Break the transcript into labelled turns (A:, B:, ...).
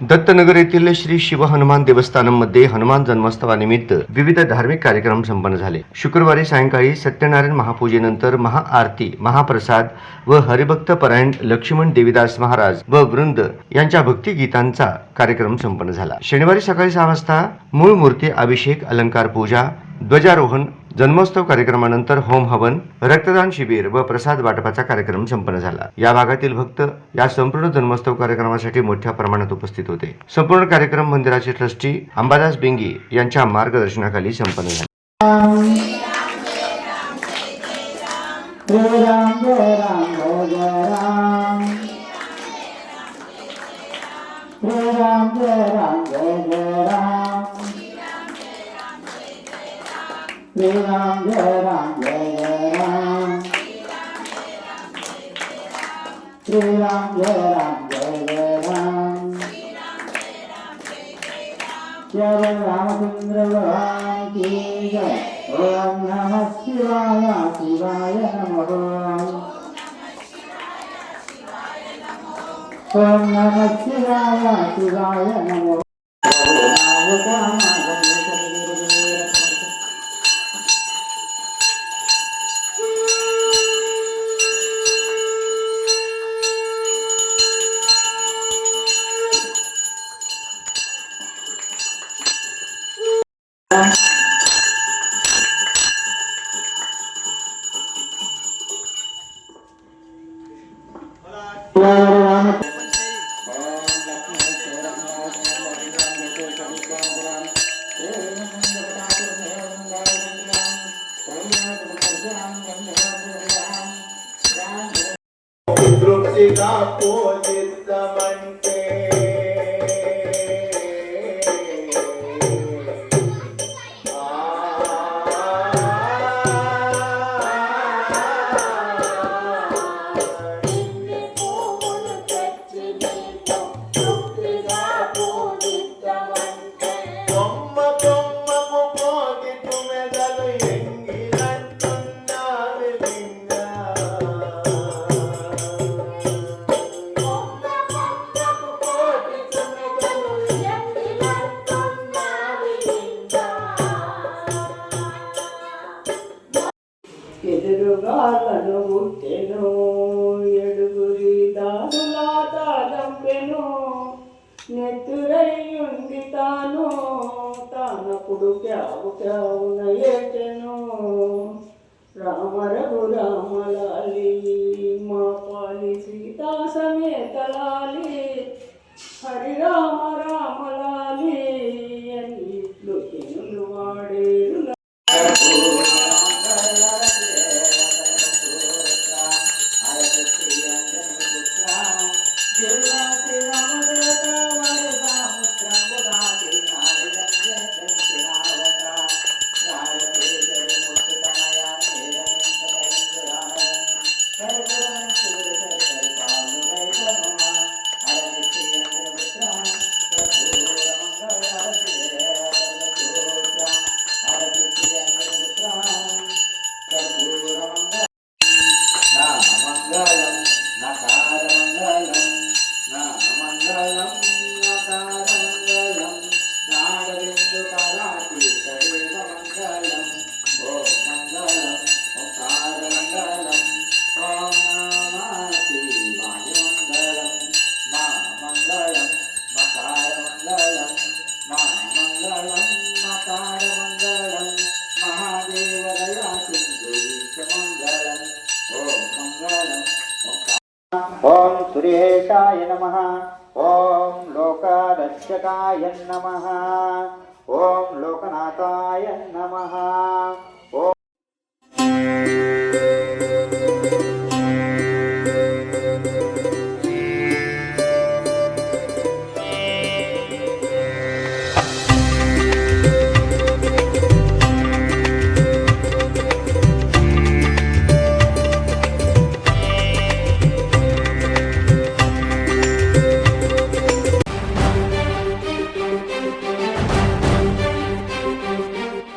A: दत्तनगर येथील श्री शिव हनुमान देवस्थानमध्ये हनुमान जन्मोत्सवानिमित्त विविध धार्मिक कार्यक्रम संपन्न झाले। शुक्रवारी सायंकाळी सत्यनारायण महापूजेनंतर महाआरती, महाप्रसाद व हरिभक्त परायण लक्ष्मण देवीदास महाराज व वृंद यांच्या भक्तिगीतांचा कार्यक्रम संपन्न झाला। शनिवारी सकाळी 6 वाजता मूळ मूर्ती अभिषेक, अलंकार पूजा, ध्वजारोहण, जन्मोत्सव कार्यक्रमानंतर होम हवन, रक्तदान शिबिर व प्रसाद वाटपाचा कार्यक्रम संपन्न झाला। या भागातील भक्त या संपूर्ण जन्मोत्सव कार्यक्रमासाठी मोठ्या प्रमाणात उपस्थित होते। संपूर्ण कार्यक्रम मंदिराचे ट्रस्टी अंबादास बिंगी यांच्या मार्गदर्शनाखाली संपन्न झाला।
B: Jai Ram, Jai Ram, Jai Ram. Jai Ram, Jai Ram, Jai Ram. Jai Ramachandra Bhagavan ki jai. Om Namah Shivaya, Shivaya Namaha. Om Namah Shivaya, Shivaya Namaha. ఎదురుగాలను ముట్టెను ఎడుగురి దారులా తాదంపెను నెత్తురయ్యుండి తానప్పుడు క్యావు క్యావున ఏటెను Rama రఘురామలాలి మా పాలి సీతా సమేతలాలి హరి రామ రామలాలి అన్నిట్లు చెనులు వాడేరు ओम सुरेशाय नमः। ओम लोकरक्षकाय नमः। ओम लोकनाथाय नमः।